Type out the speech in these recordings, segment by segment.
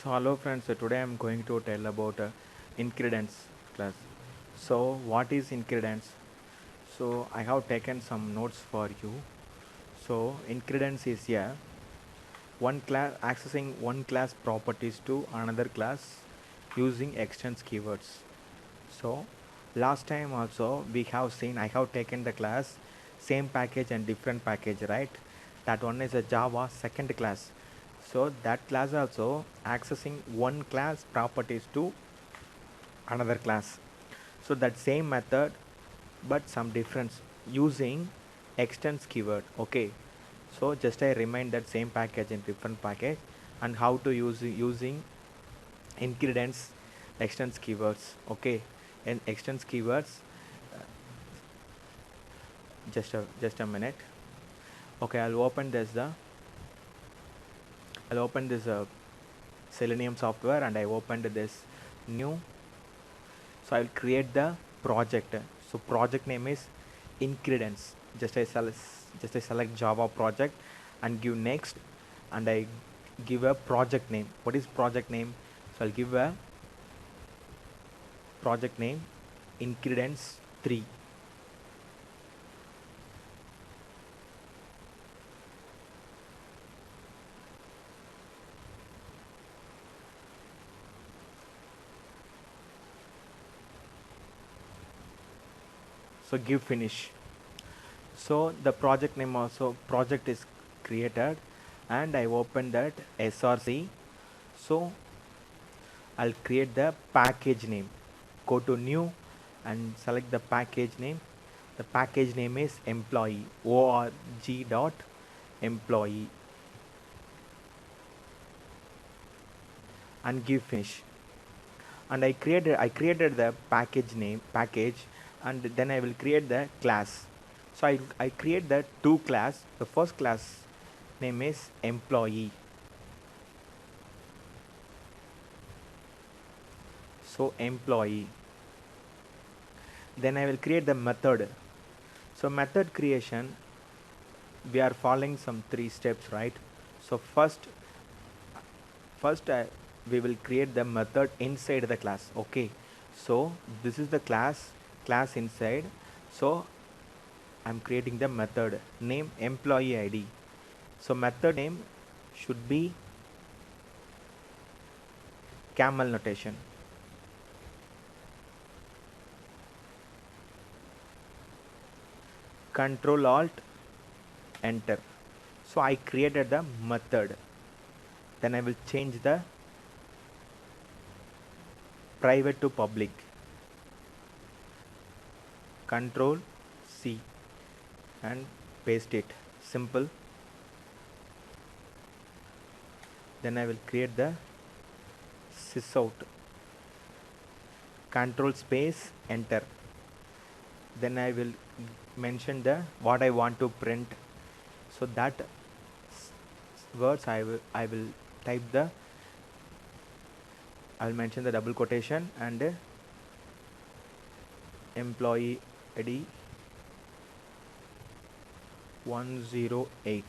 So hello friends, today I am going to tell about incredence class. So what is incredence? So I have taken some notes for you. So incredence is one class accessing one class properties to another class using extends keywords. So last time also we have seen I have taken the class same package and different package, right? That one is a Java second class. So that class also accessing one class properties to another class. So that same method but some difference using extends keyword. Okay. So just I remind that same package in different package and how to use using incredence extends keywords. Okay. And extends keywords, just a minute. Okay, I'll open this Selenium software and I opened this new. So I will create the project. So project name is incredence. Just I select Java project and give next, and I give a project name. What is project name? So I'll give a project name incredence 3. So give finish. So the project name also project is created and I open that src. So I'll create the package name. Go to new and select the package name. The package name is employee, org dot employee, and give finish. And I created the package name package, and then I will create the class. So I create the two class. The first class name is employee. So employee. Then I will create the method. So method creation, we are following some 3 steps, right? So first we will create the method inside the class. Okay, so this is the class inside. So I'm creating the method name employee id. So method name should be camel notation. Control alt enter. So I created the method. Then I will change the private to public. Control C and paste it. Simple. Then I will create the sysout. Control space enter. Then I will mention the what I want to print. So that words I will type the I'll mention the double quotation and employee ID 108.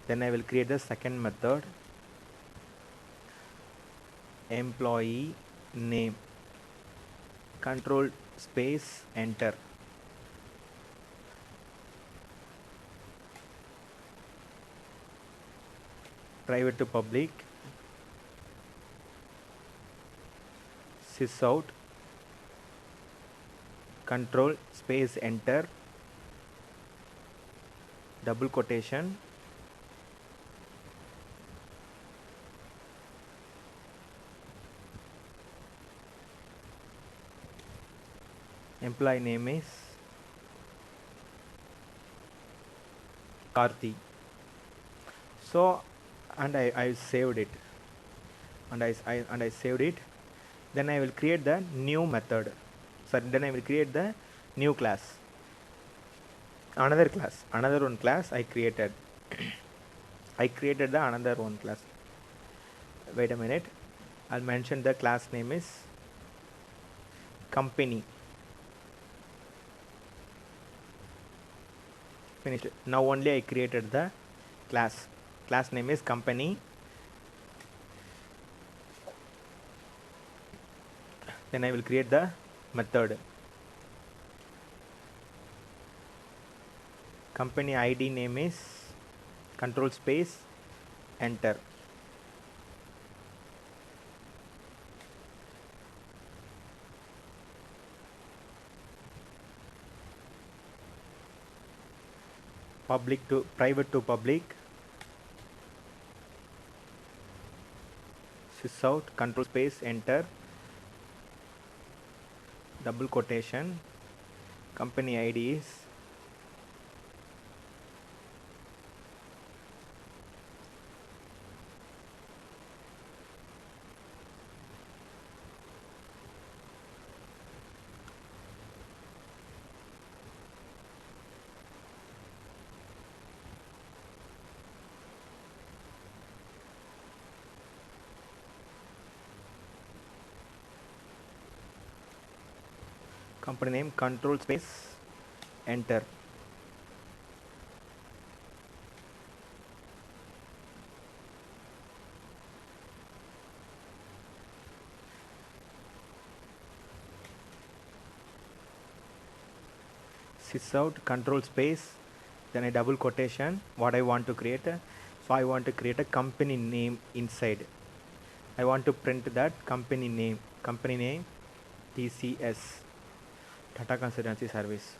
Then I will create the second method employee name. Control space enter. Private to public. Sysout. Control space enter. Double quotation. Employee name is Karthi. So and I saved it, and I saved it. Then I will create the new method. So then I will create the new class. Another one class I created. I created the another one class. Wait a minute. I'll mention the class name is company. Finished. Now only I created the class. Class name is company. Then I will create the method. Company ID name is control space enter. Public to private to public. Sysout control space enter. Double quotation. Company ID is company name control space enter. Sysout control space, then a double quotation what I want to create. So I want to create a company name inside. I want to print that company name TCS, Tata Consultancy Service.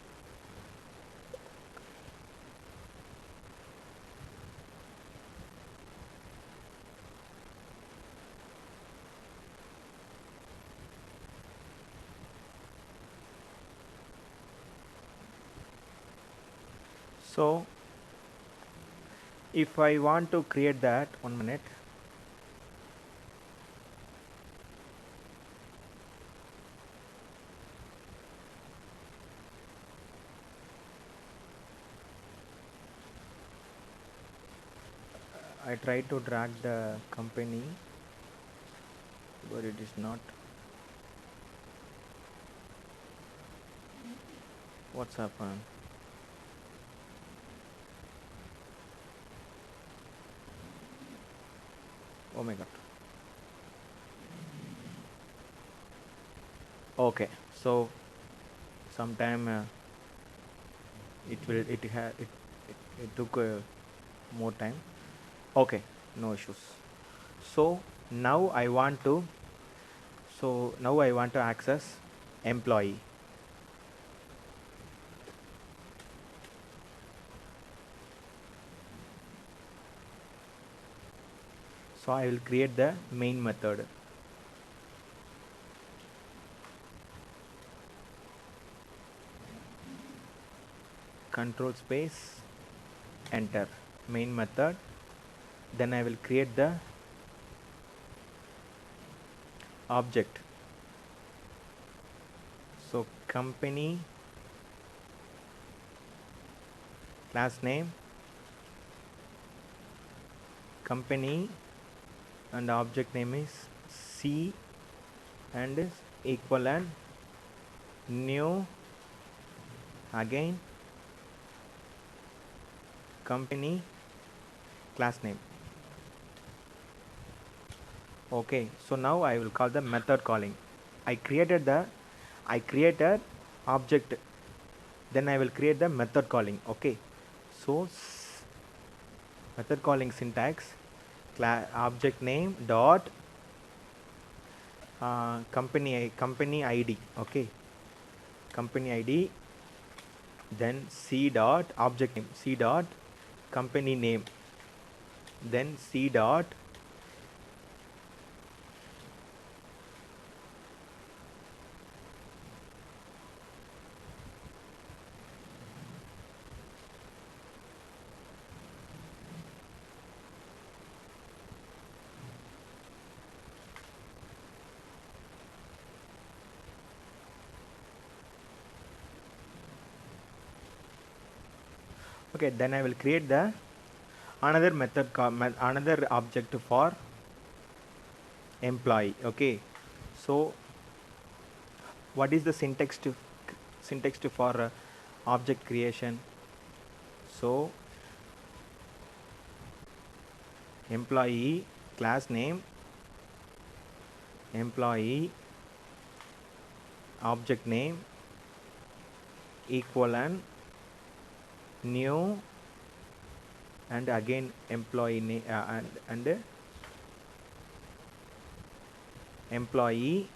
So if I want to create that, 1 minute. I try to drag the company, but it is not. What's happened? Oh my god. Okay, so sometime it took more time. Okay, no issues. So now I want to access employee. So I will create the main method. Control space enter, main method. Then I will create the object. So company class name, company, and object name is C and is equivalent new, again company class name. Okay, so now I will call the method calling. I created object, then I will create the method calling. Okay, so method calling syntax, object name dot company ID. Okay, company ID, then C dot object name, C dot company name, then C dot okay, then I will create the another another object for employee. Okay, so what is the syntax for object creation? So employee class name, employee object name equivalent new and again employee name and employee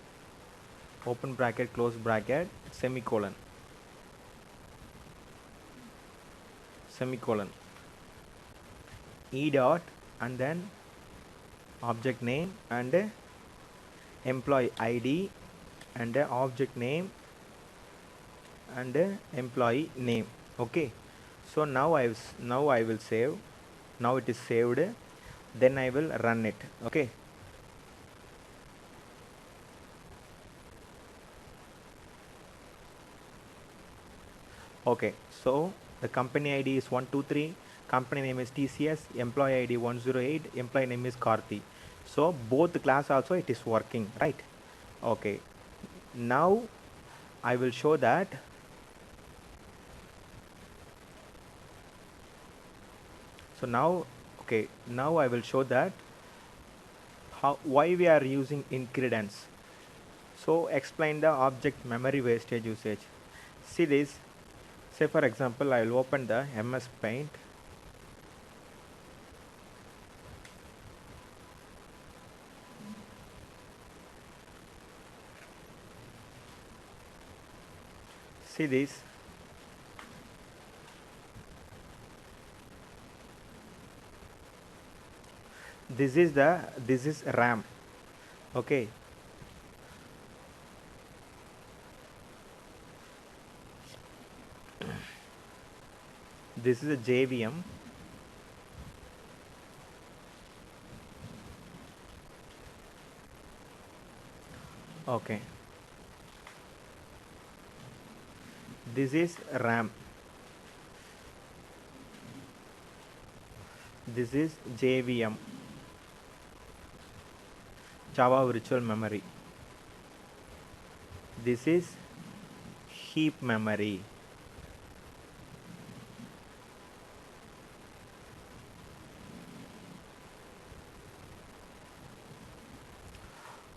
open bracket close bracket semicolon e dot and then object name and employee ID and object name and employee name. Okay, so now I will save. Now it is saved, then I will run it. Okay, so the company ID is 123, company name is TCS, employee ID 108, employee name is Karthi. So both class also it is working, right? Okay, now I will show that. So now, okay, now I will show that why we are using incredence. So explain the object memory wastage usage. See this. Say for example, I will open the MS Paint. See this. This is RAM. Okay. This is a JVM. Okay. This is RAM. This is JVM, Java Virtual Memory. This is heap memory.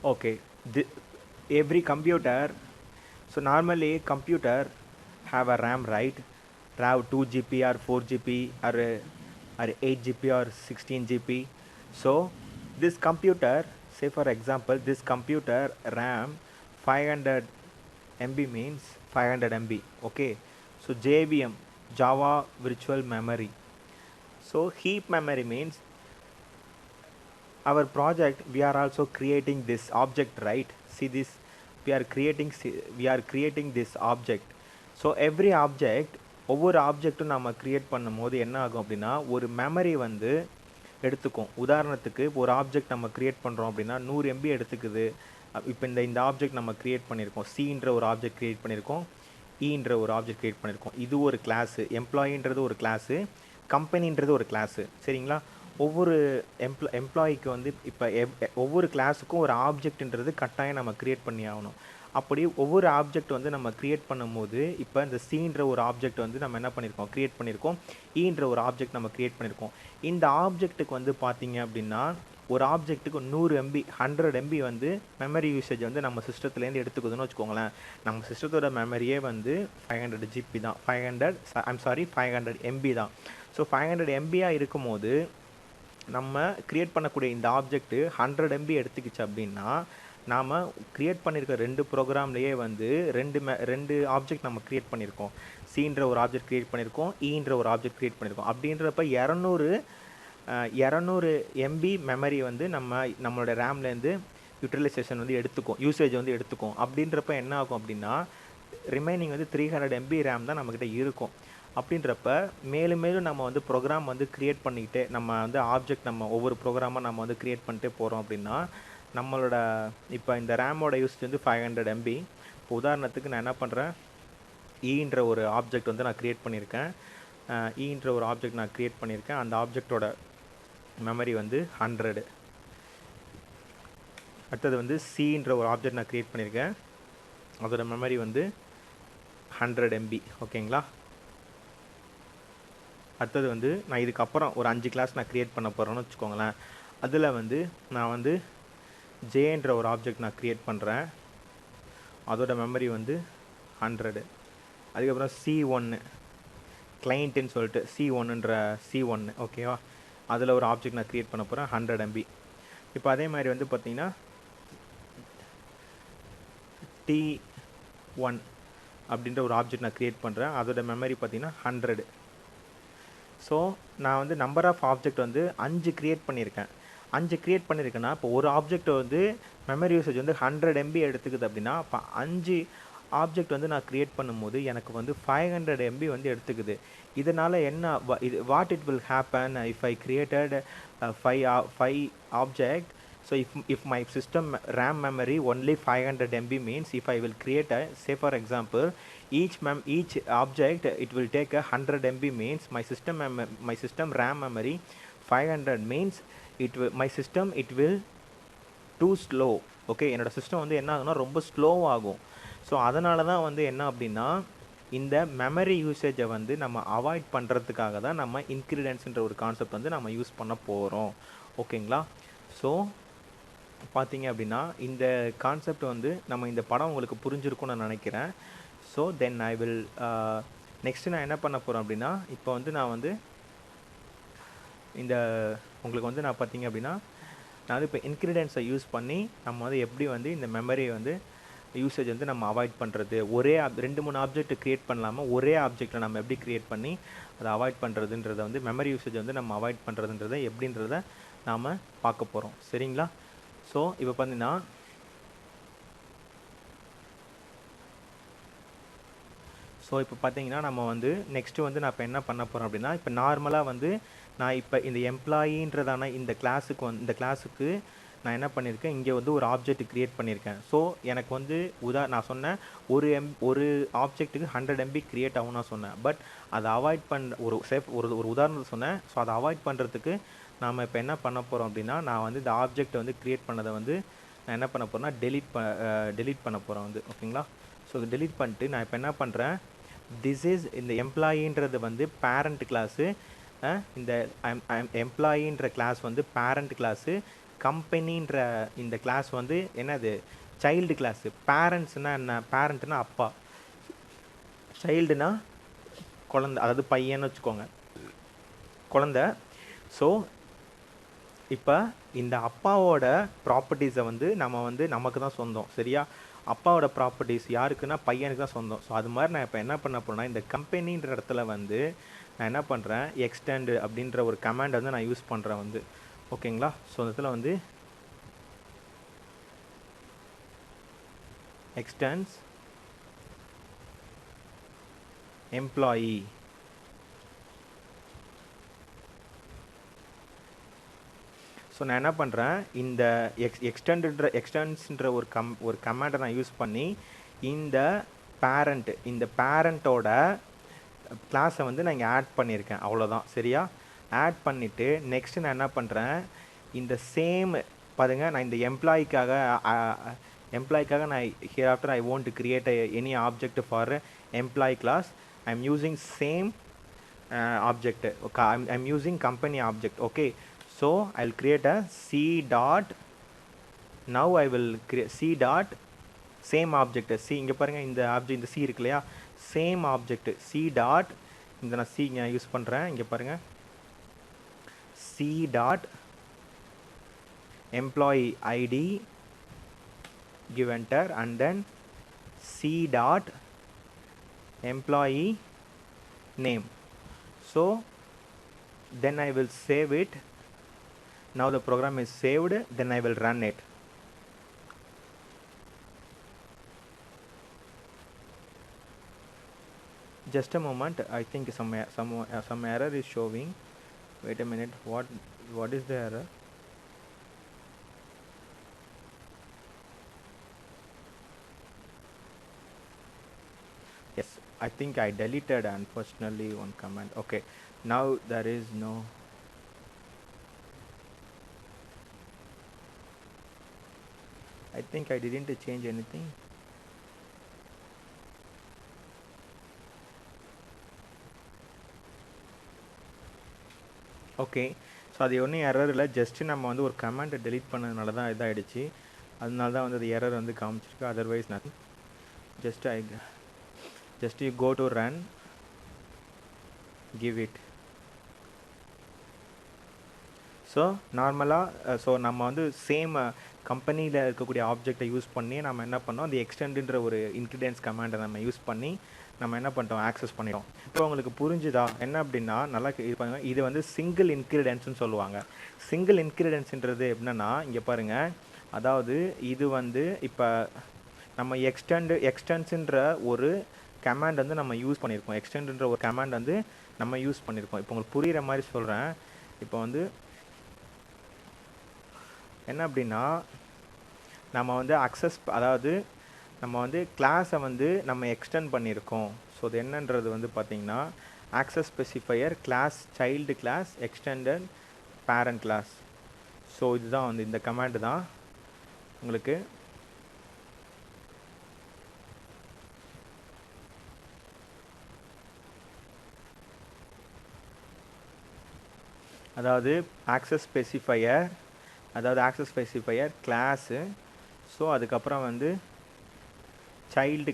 Okay, every computer, so normally computer have a RAM, right? Have 2 GB or 4 GB or 8 GB or 16 GB. So this computer, say for example, this computer RAM 500 MB means 500 MB. Okay, so JVM, Java Virtual Memory. So heap memory means our project we are also creating this object, right? See this, we are creating this object. So every object, ஒவ்வொரு ஆப்ஜெக்ட்டும் நம்ம create பண்ணும்போது என்ன ஆகும் அப்படின்னா ஒரு memory வந்து எடுத்துக்கும். உதாரணத்துக்கு ஒரு ஆப்ஜெக்ட் நம்ம கிரியேட் பண்ணுறோம் அப்படின்னா 100 MB எடுத்துக்குது. இப்போ இந்த ஆப்ஜெக்ட் நம்ம கிரியேட் பண்ணியிருக்கோம். சின்ற ஒரு ஆப்ஜெக்ட் கிரியேட் பண்ணியிருக்கோம், ஈன்ற ஒரு ஆப்ஜெக்ட் கிரியேட் பண்ணியிருக்கோம். இது ஒரு கிளாஸு, எம்ப்ளாயின்றது ஒரு கிளாஸு, கம்பெனின்றது ஒரு கிளாஸு. சரிங்களா? ஒவ்வொரு எம்ப்ளாயிக்கு வந்து இப்போ ஒவ்வொரு கிளாஸுக்கும் ஒரு ஆப்ஜெக்ட்ன்றது கட்டாயம் நம்ம கிரியேட் பண்ணி ஆகணும். அப்படி ஒவ்வொரு ஆப்ஜெக்ட் வந்து நம்ம கிரியேட் பண்ணும்போது இப்போ இந்த சின்ற ஒரு ஆப்ஜெக்ட் வந்து நம்ம என்ன பண்ணியிருக்கோம், கிரியேட் பண்ணியிருக்கோம். ஈன்ற ஒரு ஆப்ஜெக்ட் நம்ம கிரியேட் பண்ணியிருக்கோம். இந்த ஆப்ஜெக்ட்டுக்கு வந்து பார்த்தீங்க அப்படின்னா ஒரு ஆப்ஜெக்ட்டுக்கு 100 MB 100 MB வந்து மெமரி யூசேஜ் வந்து நம்ம சிஸ்டத்துலேருந்து எடுத்துக்குதுன்னு வச்சுக்கோங்களேன். நம்ம சிஸ்டத்தோட மெமரியே வந்து 500 GB தான், 500 MB தான். ஸோ 500 MB-யாக இருக்கும்போது நம்ம கிரியேட் பண்ணக்கூடிய இந்த ஆப்ஜெக்ட்டு 100 MB எடுத்துக்கிச்சு அப்படின்னா நாம் க்ரியேட் பண்ணியிருக்க 2 ப்ரோக்ராம்லேயே வந்து ரெண்டு ஆப்ஜெக்ட் நம்ம க்ரியேட் பண்ணியிருக்கோம். சின்ற ஒரு ஆப்ஜெக்ட் க்ரியேட் பண்ணியிருக்கோம், ஈன்ற ஒரு ஆப்ஜெக்ட் க்ரியேட் பண்ணியிருக்கோம். அப்படின்றப்ப 200 MB மெமரி வந்து நம்மளோட ரேம்லேருந்து யூட்டிலைசேஷன் வந்து எடுத்துக்கும், யூசேஜ் வந்து எடுத்துக்கும். அப்படின்றப்ப என்ன ஆகும் அப்படின்னா ரிமைனிங் வந்து 300 MB ரேம் தான் நம்மக்கிட்ட இருக்கும். அப்படின்றப்ப மேலும் மேலும் நம்ம வந்து ப்ரோக்ராம் வந்து க்ரியேட் பண்ணிக்கிட்டே நம்ம வந்து ஆப்ஜெக்ட் நம்ம ஒவ்வொரு ப்ரோக்ராமாக நம்ம வந்து க்ரியேட் பண்ணிட்டே போகிறோம் அப்படின்னா நம்மளோட இப்போ இந்த ரேமோட யூஸ் வந்து 500 MB. இப்போ உதாரணத்துக்கு நான் என்ன பண்ணுறேன், ஈன்ற ஒரு ஆப்ஜெக்ட் வந்து நான் க்ரியேட் பண்ணியிருக்கேன். ஈன்ற ஒரு ஆப்ஜெக்ட் நான் க்ரியேட் பண்ணியிருக்கேன். அந்த ஆப்ஜெக்டோட மெமரி வந்து 100. அடுத்தது வந்து சின்ற ஒரு ஆப்ஜெக்ட் நான் க்ரியேட் பண்ணியிருக்கேன். அதோட மெமரி வந்து 100 MB. ஓகேங்களா? அடுத்தது வந்து நான் இதுக்கப்புறம் ஒரு 5 கிளாஸ் நான் க்ரியேட் பண்ண போகிறேன்னு வச்சுக்கோங்களேன். அதில் வந்து நான் வந்து ஜேன்ற ஒரு ஆப்ஜெக்ட் நான் க்ரியேட் பண்ணுறேன். அதோட மெமரி வந்து 100. அதுக்கப்புறம் C1 கிளைண்ட்டுன்னு சொல்லிட்டு C1 ஓகேவா, அதில் ஒரு ஆப்ஜெக்ட் நான் க்ரியேட் பண்ண போகிறேன் 100 MB. இப்போ அதே மாதிரி வந்து பார்த்தீங்கன்னா T1 அப்படின்ற ஒரு ஆப்ஜெக்ட் நான் க்ரியேட் பண்ணுறேன், அதோட மெமரி பார்த்தீங்கன்னா 100. ஸோ நான் வந்து நம்பர் ஆஃப் ஆப்ஜெக்ட் வந்து 5 க்ரியேட் பண்ணியிருக்கேன். 5 க்ரியேட் பண்ணியிருக்கேன்னா இப்போ ஒரு ஆப்ஜெக்ட் வந்து மெமரி யூசேஜ் வந்து 100 MB எடுத்துக்குது அப்படின்னா, இப்போ 5 ஆப்ஜெக்ட் வந்து நான் க்ரியேட் பண்ணும்போது எனக்கு வந்து 500 MB வந்து எடுத்துக்குது. இதனால் என்ன இது what it will happen if I created 5 object. So if my system RAM memory only 500 MB means if I will create a, say for example, each object it will take a 100 MB means my system RAM memory 500 means my system it will too slow. Okay, என்னோட system வந்து என்ன ஆகுனா ரொம்ப ஸ்லோவாகும். So அதனால தான் வந்து என்ன அப்படின்னா இந்த மெமரி யூசேஜை வந்து நம்ம அவாய்ட் பண்ணுறதுக்காக தான் நம்ம இன்க்ரீடியன்ட்ஸ்ன்ற ஒரு கான்செப்ட் வந்து நம்ம யூஸ் பண்ண போகிறோம். ஓகேங்களா? ஸோ பார்த்தீங்க அப்படின்னா இந்த கான்செப்ட் வந்து நம்ம இந்த படம் உங்களுக்கு புரிஞ்சிருக்கும்னு நான் நினைக்கிறேன். So then I will next நான் என்ன பண்ண போகிறேன் அப்படின்னா, இப்போ வந்து நான் வந்து இந்த உங்களுக்கு வந்து நான் பார்த்தீங்க அப்படின்னா நான் வந்து இப்போ இன்க்ரீடியன்ட்ஸை யூஸ் பண்ணி நம்ம வந்து எப்படி வந்து இந்த மெமரியை வந்து யூசேஜ் வந்து நம்ம அவாய்ட் பண்ணுறது, ஒரே 2-3 ஆப்ஜெக்ட் க்ரியேட் பண்ணலாமல் ஒரே ஆப்ஜெக்டில் நம்ம எப்படி க்ரியேட் பண்ணி அதை அவாய்ட் பண்ணுறதுன்றதை வந்து மெமரி யூசேஜ் வந்து நம்ம அவாய்ட் பண்ணுறதுன்றதை எப்படின்றத நாம் பார்க்க போகிறோம். சரிங்களா? ஸோ இப்போ பார்த்தீங்கன்னா நம்ம வந்து நெக்ஸ்ட்டு வந்து நான் இப்போ என்ன பண்ண போகிறோம் அப்படின்னா, இப்போ நார்மலாக வந்து நான் இப்போ இந்த எம்ப்ளாயின்றதான இந்த கிளாஸுக்கு நான் என்ன பண்ணியிருக்கேன், இங்கே வந்து ஒரு ஆப்ஜெக்ட் க்ரியேட் பண்ணியிருக்கேன். ஸோ எனக்கு வந்து நான் சொன்னேன் ஒரு ஆப்ஜெக்ட்டுக்கு 100 MB க்ரியேட் ஆகும் நான் சொன்னேன். பட் அதை அவாய்ட் பண்ண ஒரு உதாரணத்தை சொன்னேன். ஸோ அதை அவாய்ட் பண்ணுறதுக்கு நாம் இப்போ என்ன பண்ண போகிறோம் அப்படின்னா, நான் வந்து இந்த ஆப்ஜெக்டை வந்து க்ரியேட் பண்ணதை வந்து நான் என்ன பண்ண போகிறேன்னா டெலீட் பண்ண போகிறேன் வந்து. ஓகேங்களா? ஸோ டெலீட் பண்ணிட்டு நான் இப்போ என்ன பண்ணுறேன், இந்த எம்ப்ளாயின்றது வந்து பேரண்ட் கிளாஸு, இந்த எம்ப்ளாயின்ற கிளாஸ் வந்து பேரண்ட் கிளாஸு, கம்பெனின்ற இந்த கிளாஸ் வந்து என்னது சைல்டு கிளாஸு. பேரண்ட்ஸ்னால் என்ன, பேரண்ட்னா அப்பா, சைல்டுனா குழந்தை, அதாவது பையன்னு வச்சுக்கோங்க, குழந்தை. ஸோ இப்போ இந்த அப்பாவோட ப்ராப்பர்ட்டிஸை வந்து நம்ம வந்து நமக்கு தான் சொந்தம். சரியா? அப்பாவோட ப்ராப்பர்ட்டிஸ் யாருக்குன்னா பையனுக்கு தான் சொந்தம். ஸோ அது மாதிரி நான் இப்போ என்ன பண்ண போகிறேன்னா, இந்த கம்பெனின்ற இடத்துல வந்து நான் என்ன பண்ணுறேன், எக்ஸ்டெண்ட் அப்படின்ற ஒரு கமாண்ட் வந்து நான் யூஸ் பண்ணுறேன் வந்து. ஓகேங்களா? ஸோ அந்த இடத்துல வந்து எக்ஸ்டெண்ட்ஸ் எம்ப்ளாயி. ஸோ நான் என்ன பண்ணுறேன், இந்த எக்ஸ்டென்ஸ்ன்ற ஒரு கமாண்டை நான் யூஸ் பண்ணி இந்த பேரண்ட்டோட கிளாஸை வந்து நான் இங்கே ஆட் பண்ணியிருக்கேன். அவ்வளோதான். சரியா? ஆட் பண்ணிவிட்டு நெக்ஸ்ட்டு நான் என்ன பண்ணுறேன், இந்த சேம் பாருங்க, நான் இந்த எம்ப்ளாய்க்காக நான் here after I want to create any object for employee class. I am using same object. I am using company object. Okay. So I will create a C dot. Now I will create C dot same object. C இங்கே பாருங்கள், இந்த object இந்த C இருக்கு இல்லையா, same object C dot, இந்த நான் C இங்கே use பண்ணுறேன். இங்கே பாருங்கள், C dot employee ID, give enter, and then C dot employee name. So then I will save it. Now the program is saved, then I will run it. Just a moment, I think some error is showing. Wait a minute, what is the error? Yes, I think I deleted unfortunately one command. Okay, now there is no. I think I didn't change anything. Okay. So அது ஒன்றும் error இல்லை, just நம்ம வந்து ஒரு கமெண்ட்டை delete பண்ணதுனால தான் இதாகிடுச்சு. அதனால தான் வந்து அது எரர் வந்து காமிச்சிருக்கு. அதர்வைஸ் நான் just you go to run, give it. So நார்மலாக நம்ம வந்து சேம் கம்பெனியில் இருக்கக்கூடிய ஆப்ஜெக்டை யூஸ் பண்ணி நம்ம என்ன பண்ணோம், அந்த எக்ஸ்டெண்டுன்ற ஒரு இன்க்ரீடியன்ஸ் கமாண்டை நம்ம யூஸ் பண்ணி நம்ம என்ன பண்ணிட்டோம், ஆக்சஸ் பண்ணிட்டோம். இப்போ உங்களுக்கு புரிஞ்சுதா என்ன அப்படின்னா, நல்லா இது பாருங்க, இது வந்து சிங்கிள் இன்க்ரீடியன்ஸ்னு சொல்லுவாங்க. சிங்கிள் இன்க்ரீடியன்ஸ்ன்றது என்னன்னா, இங்கே பாருங்கள், அதாவது இது வந்து இப்போ நம்ம எக்ஸ்டென்ஸுன்ற ஒரு கமாண்ட் வந்து நம்ம யூஸ் பண்ணியிருக்கோம். எக்ஸ்டெண்டுன்ற ஒரு கமாண்ட் வந்து நம்ம யூஸ் பண்ணியிருக்கோம். இப்போ உங்களுக்கு புரிகிற மாதிரி சொல்கிறேன். இப்போ வந்து என்ன அப்படின்னா, நம்ம வந்து அதாவது நம்ம வந்து கிளாஸை வந்து நம்ம எக்ஸ்டெண்ட் பண்ணியிருக்கோம். ஸோ அது என்னன்றது வந்து பார்த்திங்கன்னா, access specifier class child class extended parent class. So இதுதான் வந்து இந்த கமாண்டு தான் உங்களுக்கு அதாவது ஆக்சஸ் ஸ்பெசிஃபையர் கிளாஸு. ஸோ அதுக்கப்புறம் வந்து சைல்டு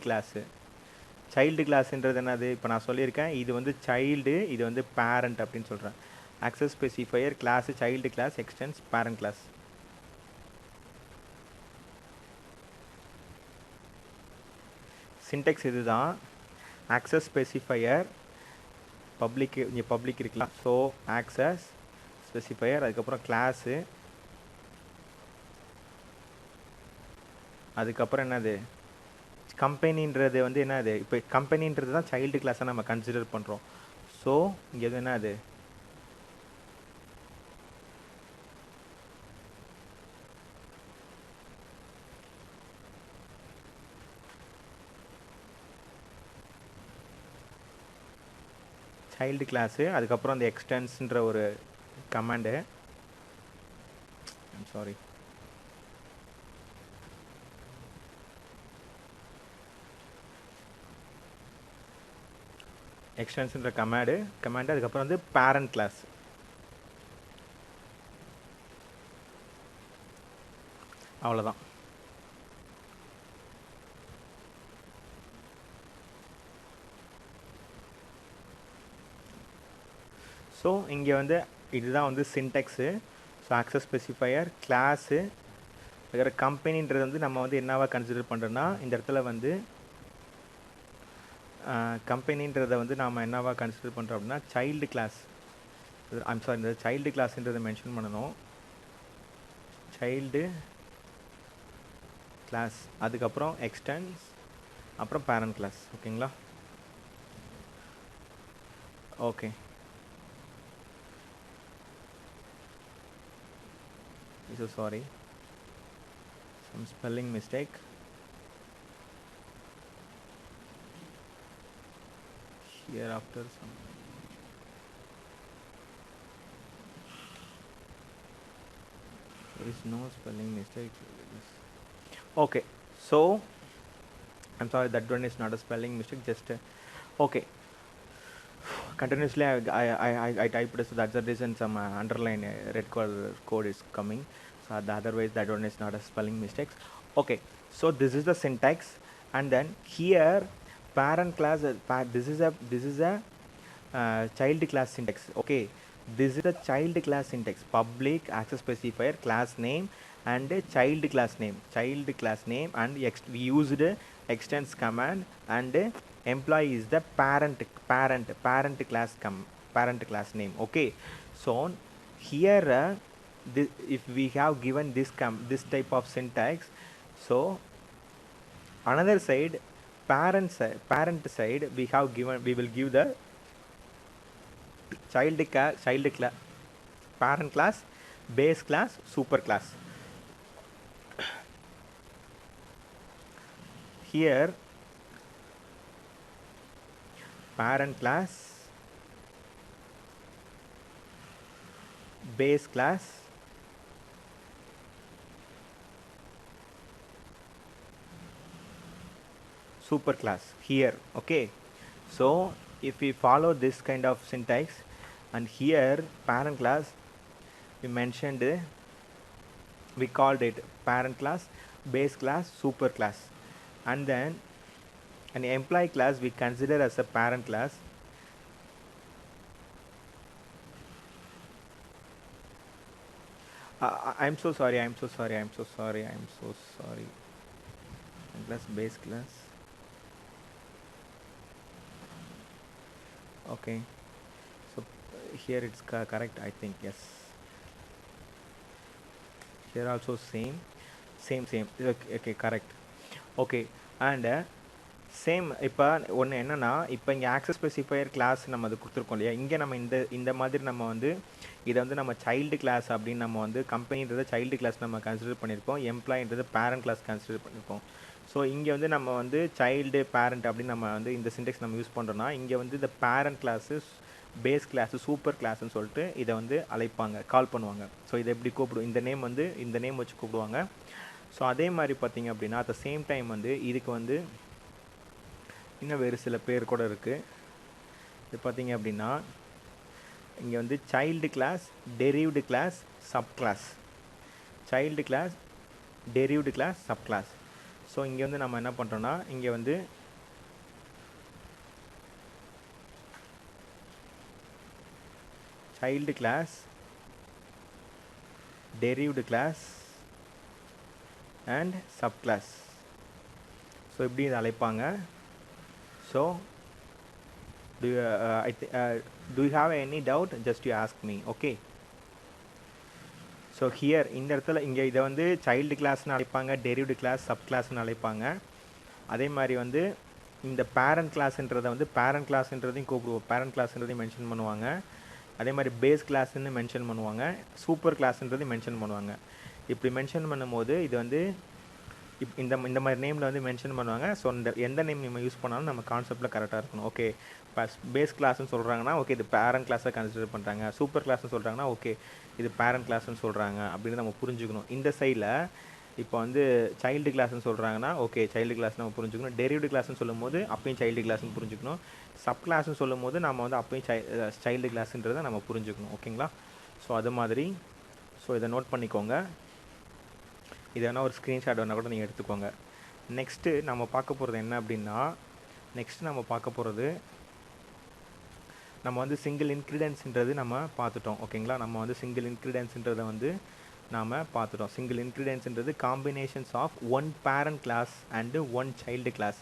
கிளாஸுன்றது என்னது, இப்போ நான் சொல்லியிருக்கேன், இது வந்து சைல்டு, இது வந்து பேரண்ட் அப்படின்னு சொல்கிறேன். Access specifier class child class extends parent class. Syntax இது தான். ஆக்சஸ் ஸ்பெசிஃபையர் இங்கே பப்ளிக் இருக்கலாம். ஸோ ஆக்சஸ் ஸ்பெசிஃபையர், அதுக்கப்புறம் கிளாஸு, அதுக்கப்புறம் என்னது கம்பெனின்றது வந்து என்னது, இப்போ கம்பெனின்றது தான் சைல்டு கிளாஸை நம்ம கன்சிடர் பண்ணுறோம். ஸோ இங்கே எது என்னது சைல்டு கிளாஸு, அதுக்கப்புறம் அந்த எக்ஸ்டென்ஸ்ன்ற ஒரு கமாண்டு, சாரி எக்ஸ்டென்ஸ்ன்ற கமாண்டு, அதுக்கப்புறம் வந்து பேரண்ட் கிளாஸ். அவ்வளோதான். ஸோ இங்கே வந்து இதுதான் வந்து Sintex. So access specifier class, அதுக்கப்புறம் கம்பெனின்றது வந்து நம்ம வந்து என்னவா கன்சிடர் பண்ணுறோன்னா, இந்த இடத்துல வந்து கம்பெனின்றதை வந்து நாம் என்னவா கன்சிடர் பண்ணுறோம் அப்படின்னா சைல்டு கிளாஸ். இந்த சைல்டு கிளாஸ்ன்றதை மென்ஷன் பண்ணணும். சைல்டு கிளாஸ், அதுக்கப்புறம் எக்ஸ்டென்ஸ், அப்புறம் பேரண்ட் கிளாஸ். ஓகேங்களா? Okay. So sorry, some spelling mistake. Here after some there is no spelling mistake. Okay, so I'm sorry, that one is not a spelling mistake, just okay. Continuously I typed it, so that's the reason some underline red color code is coming. So otherwise that one is not a spelling mistakes. Okay, so this is the syntax, and then here parent class, this is a child class syntax. Okay, this is the child class syntax. Public access specifier class name and child class name, and we used extends command, and employee is the parent class name. Okay, so here if we have given this type of syntax, so another side parent side we will give the child class, parent class, base class, super class. Here parent class, base class, super class here. Okay, so if we follow this kind of syntax, and here parent class we mentioned, we called it parent class, base class, super class, and then An employee class we consider as a parent class. I'm so sorry. Class base class. Okay. So here it's correct, I think. Yes. Here also same. Okay, correct. Okay. And same இப்போ ஒன்று என்னென்னா, இப்போ இங்கே access specifier class நம்ம அது கொடுத்துருக்கோம் இல்லையா, இங்கே நம்ம இந்த மாதிரி நம்ம வந்து இதை வந்து நம்ம சைல்டு கிளாஸ் அப்படின்னு நம்ம வந்து கம்பெனின்றதை சைல்டு கிளாஸ் நம்ம கன்சிடர் பண்ணியிருக்கோம், எம்ப்ளாயின்றது பேரண்ட் கிளாஸ் கன்சிடர் பண்ணியிருக்கோம். ஸோ இங்கே வந்து நம்ம வந்து சைல்டு பேரண்ட் அப்படின்னு நம்ம வந்து இந்த சின்டெக்ஸ் நம்ம யூஸ் பண்ணுறோன்னா, இங்கே வந்து இந்த parent class base class super கிளாஸ்ன்னு சொல்லிட்டு இதை வந்து அழைப்பாங்க, கால் பண்ணுவாங்க. ஸோ இதை எப்படி கூப்பிடுவோம், இந்த நேம் வச்சு கூப்பிடுவாங்க. ஸோ அதே மாதிரி பார்த்தீங்க அப்படின்னா அட் த சேம் டைம் வந்து இதுக்கு வந்து இன்னும் வேறு சில பேர் கூட இருக்குது. இது பார்த்தீங்க அப்படின்னா இங்கே வந்து child class, derived class, sub class. Child class, derived class, sub class. So இங்கே வந்து நம்ம என்ன பண்ணுறோன்னா, இங்கே வந்து child class, derived class and sub class. So இப்படி இதை அழைப்பாங்க. So do you have any doubt? Just you ask me. Okay. So here இந்த இடத்துல இங்கே இதை வந்து சைல்டு கிளாஸ்னு அழைப்பாங்க, டெரிவ்டு கிளாஸ், சப் கிளாஸ்னு அழைப்பாங்க. அதே மாதிரி வந்து இந்த பேரண்ட் கிளாஸ்ன்றதை வந்து பேரண்ட் கிளாஸ்ன்றதையும் கூப்பிடுவோம், பேரண்ட் கிளாஸ்ன்றதையும் மென்ஷன் பண்ணுவாங்க. அதே மாதிரி பேஸ் கிளாஸ்ன்னு மென்ஷன் பண்ணுவாங்க, சூப்பர் கிளாஸ்ன்றதையும் மென்ஷன் பண்ணுவாங்க. இப்படி மென்ஷன் பண்ணும்போது இது வந்து இந்த மாதிரி நேமில் வந்து மென்ஷன் பண்ணுவாங்க. ஸோ எந்த நேம் நம்ம யூஸ் பண்ணாலும் நம்ம கான்செப்டில் கரெக்டாக இருக்கணும். ஓகே, இப்போ பேஸ் கிளாஸ்ன்னு சொல்கிறாங்கன்னா ஓகே இது பேரண்ட் கிளாஸை கன்சிடர் பண்ணுறாங்க, சூப்பர் கிளாஸ்ன்னு சொல்கிறாங்கன்னா ஓகே இது பேரண்ட் கிளாஸ்ன்னு சொல்கிறாங்க அப்படின்னு நம்ம புரிஞ்சுக்கணும். இந்த சைடில் இப்போ வந்து சைல்டு கிளாஸ்ன்னு சொல்கிறாங்கன்னா ஓகே சைல்டு கிளாஸ் நம்ம புரிஞ்சுக்கணும், டெரிவ்டு கிளாஸ்ன்னு சொல்லும் போது அப்பயும் சைல்டு கிளாஸ்ன்னு புரிஞ்சுக்கணும், சப் கிளாஸ்ன்னு சொல்லும் போது நம்ம வந்து அப்பயும் சைல்டு கிளாஸ்ன்றதை நம்ம புரிஞ்சுக்கணும். ஓகேங்களா? ஸோ அது மாதிரி ஸோ இதை நோட் பண்ணிக்கோங்க. இது வேணால் ஒரு ஸ்க்ரீன்ஷாட் வேணால் கூட நீங்கள் எடுத்துக்கோங்க. நெக்ஸ்ட்டு நம்ம பார்க்க போகிறது என்ன அப்படின்னா, நம்ம வந்து சிங்கிள் இன்க்ரீடியன்ஸ்ன்றது நம்ம பார்த்துட்டோம். ஓகேங்களா? நம்ம வந்து சிங்கிள் இன்க்ரீடியன்ஸ்ன்றதை வந்து நாம் பார்த்துட்டோம். சிங்கிள் இன்க்ரீடியன்ஸ்ன்றது combinations of one parent class and one child class.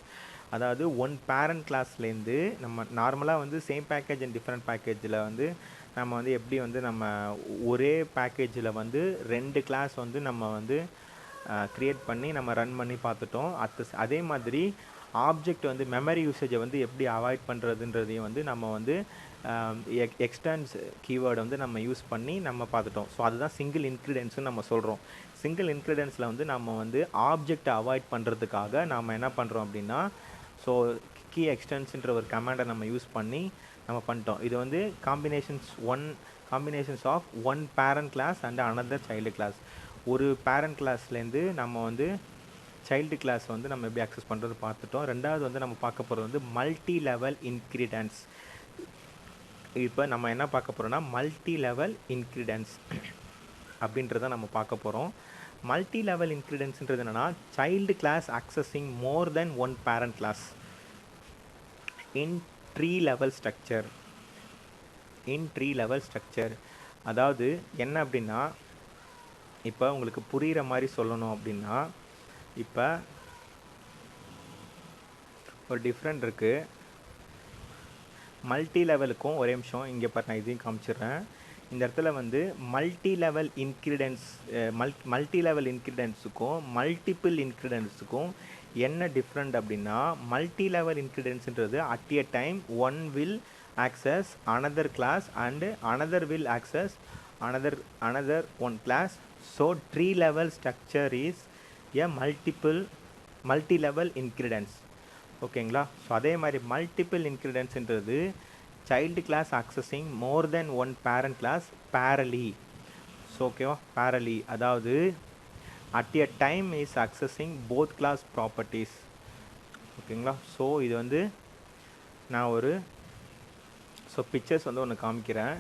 அதாவது ஒன் பேரண்ட் கிளாஸ்லேருந்து நம்ம நார்மலாக வந்து சேம் பேக்கேஜ் அண்ட் டிஃப்ரெண்ட் பேக்கேஜில் வந்து நம்ம வந்து எப்படி வந்து நம்ம ஒரே பேக்கேஜில் வந்து 2 கிளாஸ் வந்து நம்ம வந்து க்ரியேட் பண்ணி நம்ம ரன் பண்ணி பார்த்துட்டோம். அதே மாதிரி ஆப்ஜெக்ட் வந்து மெமரி யூசேஜை வந்து எப்படி அவாய்ட் பண்ணுறதுன்றதையும் வந்து நம்ம வந்து எக்ஸ்டர்ன்ஸ் கீவேர்டை வந்து நம்ம யூஸ் பண்ணி நம்ம பார்த்துட்டோம். ஸோ அதுதான் சிங்கிள் இன்க்ரீடியன்ஸ்னு நம்ம சொல்கிறோம். சிங்கிள் இன்க்ரீடியன்ஸில் வந்து நம்ம வந்து ஆப்ஜெக்டை அவாய்ட் பண்ணுறதுக்காக நாம் என்ன பண்ணுறோம் அப்படின்னா, ஸோ கீ எக்ஸ்டென்ஸ்ன்ற ஒரு கமாண்டை நம்ம யூஸ் பண்ணி நம்ம பண்ணிட்டோம். இது வந்து combinations of one parent class and another child class. ஒரு பேரண்ட் கிளாஸ்லேருந்து நம்ம வந்து சைல்டு கிளாஸ் வந்து நம்ம எப்படி அக்சஸ் பண்ணுறது பார்த்துட்டோம். ரெண்டாவது வந்து நம்ம பார்க்க போகிறது வந்து மல்டி லெவல் இன்க்ரீடியன்ஸ். இப்போ நம்ம என்ன பார்க்க போகிறோம்னா மல்டி லெவல் இன்க்ரீடியன்ஸ் அப்படின்றத நம்ம பார்க்க போகிறோம். மல்டி லெவல் இன்க்ரீடியன்ஸ்ன்றது என்னென்னா, child class accessing more than one parent class இன் ட்ரீ லெவல் ஸ்ட்ரக்சர். அதாவது என்ன அப்படின்னா, இப்போ உங்களுக்கு புரிகிற மாதிரி சொல்லணும் அப்படின்னா, இப்போ ஒரு டிஃப்ரெண்ட் இருக்குது. மல்டி லெவலுக்கும் ஒரே நிமிஷம் இங்கே பாரு, நான் இதையும் காமிச்சிடுறேன். இந்த இடத்துல வந்து மல்டி லெவல் இன்க்ரீடியன்ஸுக்கும் மல்டிபிள் இன்க்ரீடியன்ஸுக்கும் என்ன டிஃப்ரெண்ட் அப்படின்னா, மல்டி லெவல் இன்க்ரீடியன்ஸ்ன்றது at a time one will access another class and another will access another one class. So tree level structure is a multi-level inheritance. ஓகேங்களா? ஸோ அதே மாதிரி மல்டிபிள் இன்க்ரீடியன்ஸ்ன்றது child class accessing more than one parent class parallelly. So ஓகேவா? Parallelly அதாவது at a time is accessing both class properties. ஓகேங்களா? So இது வந்து நான் ஒரு பிக்சர்ஸ் வந்து ஒன்று காமிக்கிறேன்.